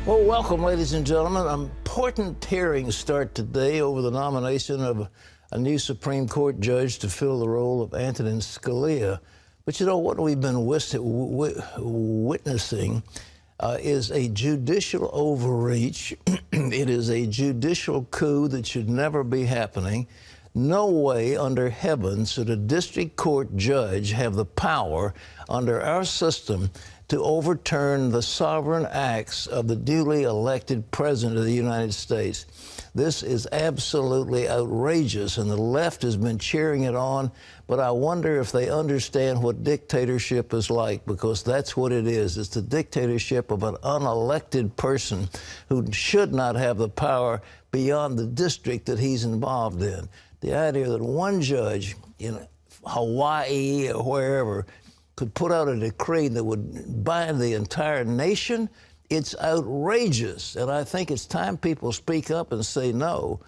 Well, welcome, ladies and gentlemen. Important hearings start today over the nomination of a new Supreme Court judge to fill the role of Antonin Scalia. But you know what we've been witnessing is a judicial overreach. It is a judicial coup that should never be happening. No way under heaven should a district court judge have the power under our system to overturn the sovereign acts of the duly elected President of the United States. This is absolutely outrageous, and the left has been cheering it on, but I wonder if they understand what dictatorship is like, because that's what it is. It's the dictatorship of an unelected person who should not have the power beyond the district that he's involved in. The idea that one judge in Hawaii or wherever could put out a decree that would bind the entire nation, it's outrageous. And I think it's time people speak up and say no.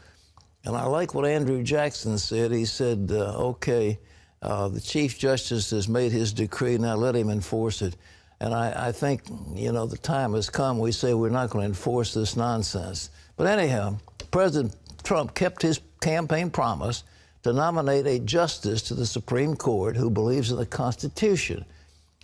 And I like what Andrew Jackson said. He said, okay, the Chief Justice has made his decree, now let him enforce it. And I think, you know, the time has come. We say we're not going to enforce this nonsense. But anyhow, President Trump kept his campaign promise to nominate a justice to the Supreme Court who believes in the Constitution.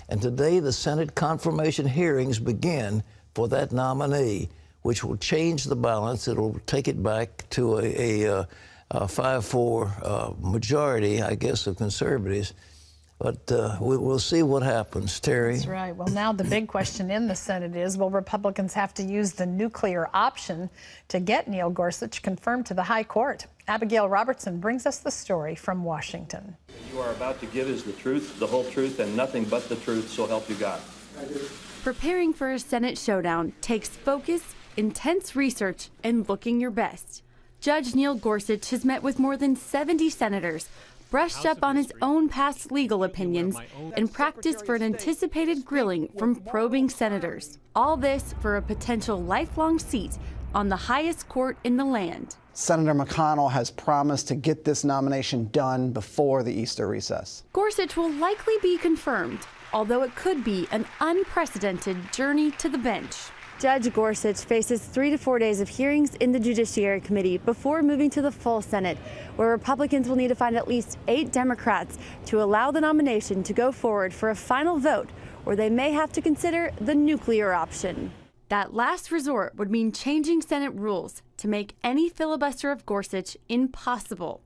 And today the Senate confirmation hearings begin for that nominee, which will change the balance. It'll take it back to a 5-4 majority, I guess, of conservatives. But we'll see what happens. Terry? That's right. Well, now the big question in the Senate is, will Republicans have to use the nuclear option to get Neil Gorsuch confirmed to the High Court? Abigail Robertson brings us the story from Washington. You are about to give us the truth, the whole truth, and nothing but the truth, so help you God. Preparing for a Senate showdown takes focus, intense research, and looking your best. Judge Neil Gorsuch has met with more than 70 senators, brushed up on his own past legal opinions, and practiced for an anticipated grilling from probing senators. All this for a potential lifelong seat on the highest court in the land. Senator McConnell has promised to get this nomination done before the Easter recess. Gorsuch will likely be confirmed, although it could be an unprecedented journey to the bench. Judge Gorsuch faces 3 to 4 days of hearings in the Judiciary Committee before moving to the full Senate, where Republicans will need to find at least 8 Democrats to allow the nomination to go forward for a final vote, or they may have to consider the nuclear option. That last resort would mean changing Senate rules to make any filibuster of Gorsuch impossible.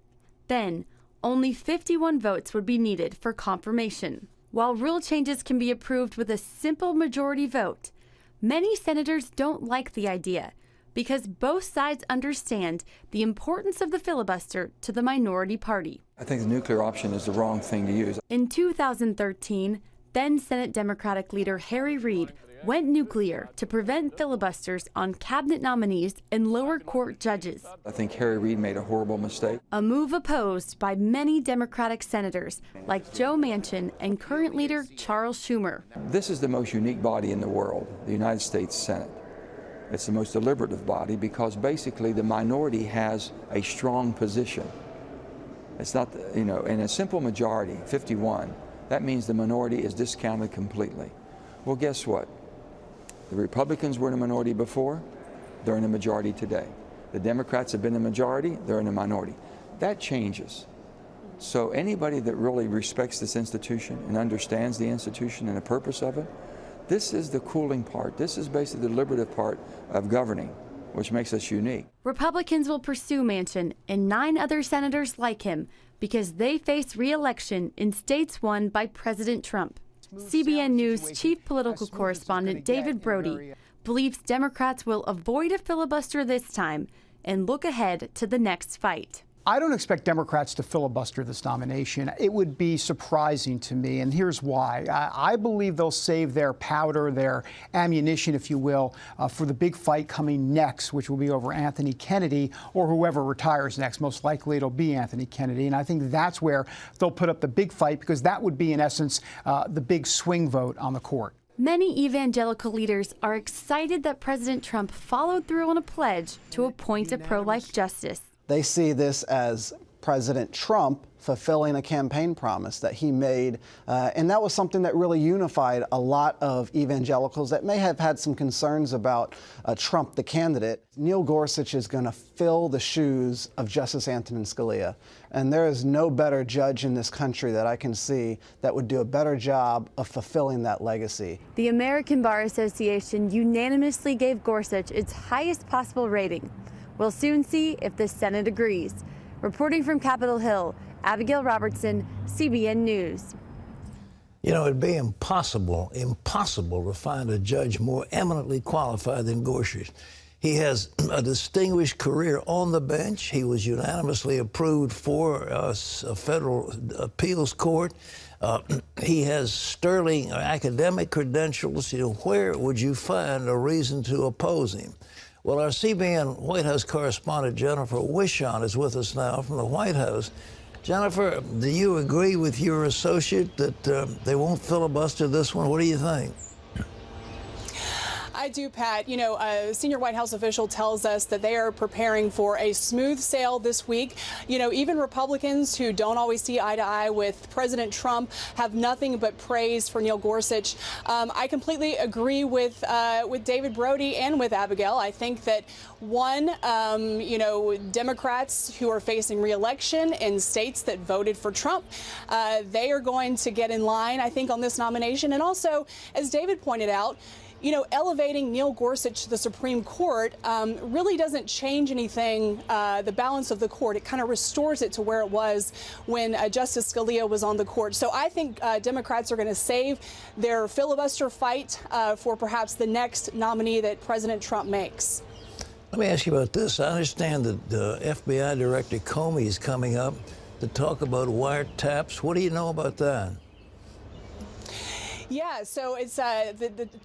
Then, only 51 votes would be needed for confirmation. While rule changes can be approved with a simple majority vote, many senators don't like the idea because both sides understand the importance of the filibuster to the minority party. I think the nuclear option is the wrong thing to use. In 2013, then Senate Democratic leader Harry Reid went nuclear to prevent filibusters on cabinet nominees and lower court judges. I think Harry Reid made a horrible mistake. A move opposed by many Democratic senators like Joe Manchin and current leader Charles Schumer. This is the most unique body in the world, the United States Senate. It's the most deliberative body because basically the minority has a strong position. It's not, you know, in a simple majority, 51, that means the minority is discounted completely. Well, guess what? The Republicans were in a minority before, they're in a majority today. The Democrats have been in a majority, they're in a minority. That changes. So anybody that really respects this institution and understands the institution and the purpose of it, this is the cooling part. This is basically the deliberative part of governing, which makes us unique. Republicans will pursue Manchin and 9 other senators like him because they face re-election in states won by President Trump. CBN News chief political correspondent David Brody believes Democrats will avoid a filibuster this time and look ahead to the next fight. I don't expect Democrats to filibuster this nomination. It would be surprising to me, and here's why. I believe they'll save their powder, their ammunition, if you will, for the big fight coming next, which will be over Anthony Kennedy or whoever retires next. Most likely it'll be Anthony Kennedy, and I think that's where they'll put up the big fight, because that would be, in essence, the big swing vote on the court. Many evangelical leaders are excited that President Trump followed through on a pledge to appoint a pro-life justice. They see this as President Trump fulfilling a campaign promise that he made. And that was something that really unified a lot of evangelicals that may have had some concerns about Trump, the candidate. Neil Gorsuch is going to fill the shoes of Justice Antonin Scalia. And there is no better judge in this country that I can see that would do a better job of fulfilling that legacy. The American Bar Association unanimously gave Gorsuch its highest possible rating. We'll soon see if the Senate agrees. Reporting from Capitol Hill, Abigail Robertson, CBN News. You know, it'd be impossible to find a judge more eminently qualified than Gorsuch. He has a distinguished career on the bench. He was unanimously approved for a federal appeals court. He has sterling academic credentials. You know, where would you find a reason to oppose him? Well, our CBN White House correspondent Jennifer Wishon is with us now from the White House. Jennifer, do you agree with your associate that they won't filibuster this one? What do you think? I do, Pat. You know, a senior White House official tells us that they are preparing for a smooth sail this week. You know, even Republicans who don't always see eye to eye with President Trump have nothing but praise for Neil Gorsuch. I completely agree with David Brody and with Abigail. I think that you know, Democrats who are facing re-election in states that voted for Trump, they are going to get in line, I think, on this nomination. And also, as David pointed out, you know, elevating Neil Gorsuch to the Supreme Court really doesn't change anything, the balance of the court. It kind of restores it to where it was when Justice Scalia was on the court. So I think Democrats are going to save their filibuster fight for perhaps the next nominee that President Trump makes. Let me ask you about this. I understand that FBI Director Comey is coming up to talk about wiretaps. What do you know about that? Yeah, so it's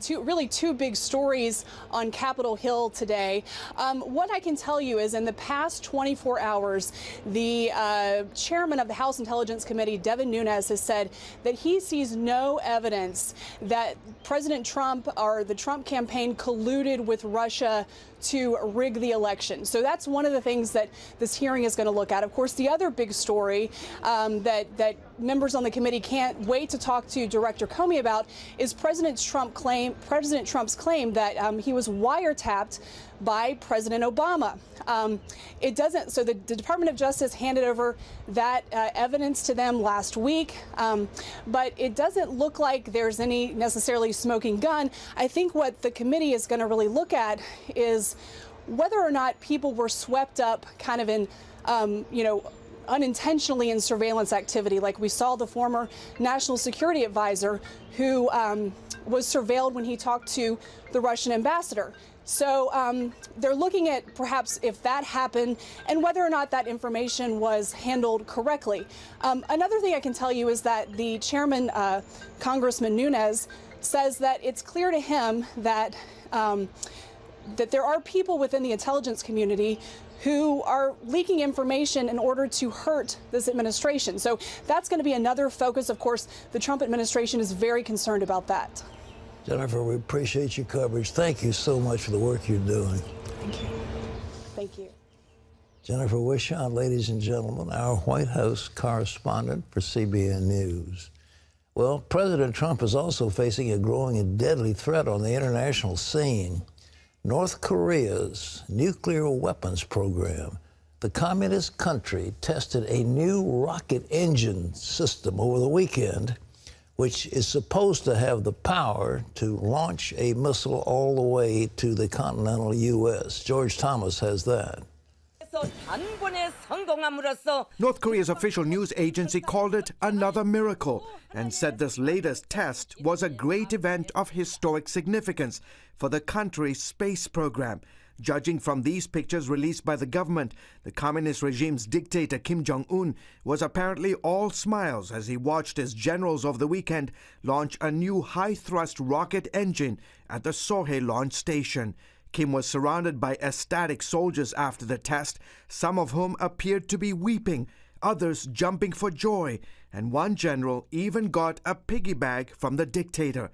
really two big stories on Capitol Hill today. What I can tell you is in the past 24 hours, the chairman of the House Intelligence Committee, Devin Nunes, has said that he sees no evidence that President Trump or the Trump campaign colluded with Russia to rig the election. So that's one of the things that this hearing is going to look at. Of course, the other big story that members on the committee can't wait to talk to Director Comey about is President Trump's claim that he was wiretapped by President Obama. So the Department of Justice handed over that evidence to them last week, but it doesn't look like there's any necessarily smoking gun. I think what the committee is going to really look at is whether or not people were swept up kind of in, you know, unintentionally in surveillance activity, like we saw the former national security advisor who was surveilled when he talked to the Russian ambassador. So they're looking at perhaps if that happened and whether or not that information was handled correctly. Another thing I can tell you is that the chairman, Congressman Nunes, says that it's clear to him that that there are people within the intelligence community who are leaking information in order to hurt this administration. So that's going to be another focus. Of course, the Trump administration is very concerned about that. Jennifer, we appreciate your coverage. Thank you so much for the work you're doing. Thank you. Thank you. Jennifer Wishon, ladies and gentlemen, our White House correspondent for CBN News. Well, President Trump is also facing a growing and deadly threat on the international scene. North Korea's nuclear weapons program. The communist country tested a new rocket engine system over the weekend, which is supposed to have the power to launch a missile all the way to the continental U.S. George Thomas has that. North Korea's official news agency called it another miracle and said this latest test was a great event of historic significance for the country's space program. Judging from these pictures released by the government, the communist regime's dictator Kim Jong-un was apparently all smiles as he watched his generals over the weekend launch a new high-thrust rocket engine at the Sohae launch station. Kim was surrounded by ecstatic soldiers after the test, some of whom appeared to be weeping, others jumping for joy, and one general even got a piggy bag from the dictator.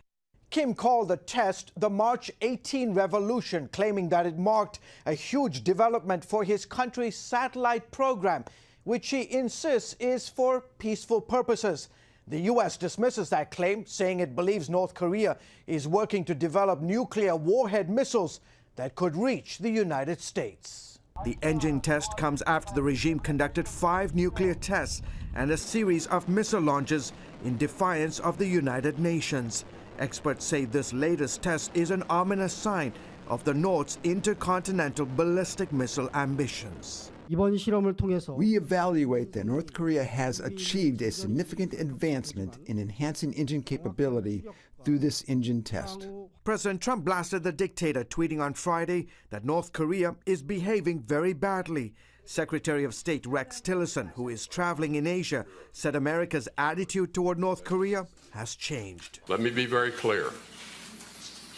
Kim called the test the March 18 revolution, claiming that it marked a huge development for his country's satellite program, which he insists is for peaceful purposes. The U.S. dismisses that claim, saying it believes North Korea is working to develop nuclear warhead missiles that could reach the United States. The engine test comes after the regime conducted 5 nuclear tests and a series of missile launches in defiance of the United Nations. Experts say this latest test is an ominous sign of the North's intercontinental ballistic missile ambitions. We evaluate that North Korea has achieved a significant advancement in enhancing engine capability through this engine test. President Trump blasted the dictator, tweeting on Friday that North Korea is behaving very badly. Secretary of State Rex Tillerson, who is traveling in Asia, said America's attitude toward North Korea has changed. Let me be very clear.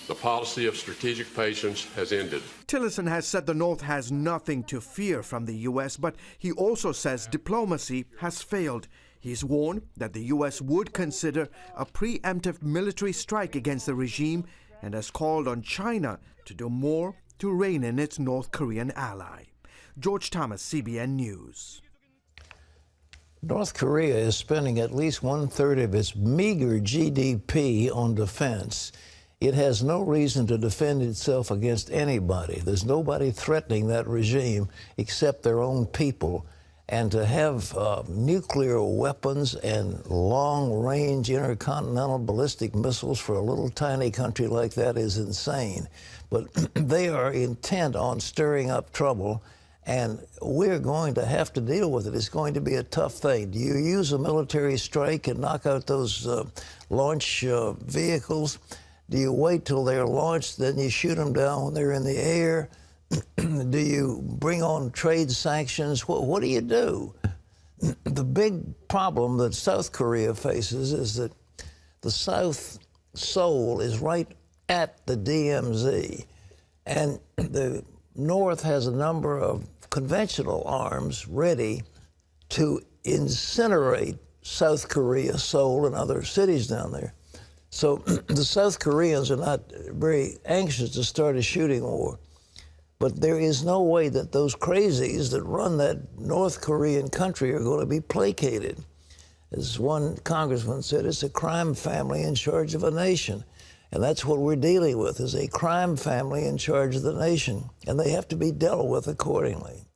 The policy of strategic patience has ended. Tillerson has said the North has nothing to fear from the U.S., but he also says diplomacy has failed. He's warned that the U.S. would consider a preemptive military strike against the regime and has called on China to do more to rein in its North Korean ally. George Thomas, CBN News. North Korea is spending at least 1/3 of its meager GDP on defense. It has no reason to defend itself against anybody. There's nobody threatening that regime except their own people. And to have nuclear weapons and long-range intercontinental ballistic missiles for a little tiny country like that is insane. But they are intent on stirring up trouble, and we're going to have to deal with it. It's going to be a tough thing. Do you use a military strike and knock out those launch vehicles? Do you wait till they're launched, then you shoot them down when they're in the air? Do you bring on trade sanctions? What do you do? The big problem that South Korea faces is that the South Seoul is right at the DMZ, and the North has a number of conventional arms ready to incinerate South Korea, Seoul, and other cities down there. So the South Koreans are not very anxious to start a shooting war. But there is no way that those crazies that run that North Korean country are going to be placated. As one congressman said, it's a crime family in charge of a nation. And that's what we're dealing with, is a crime family in charge of the nation. And they have to be dealt with accordingly.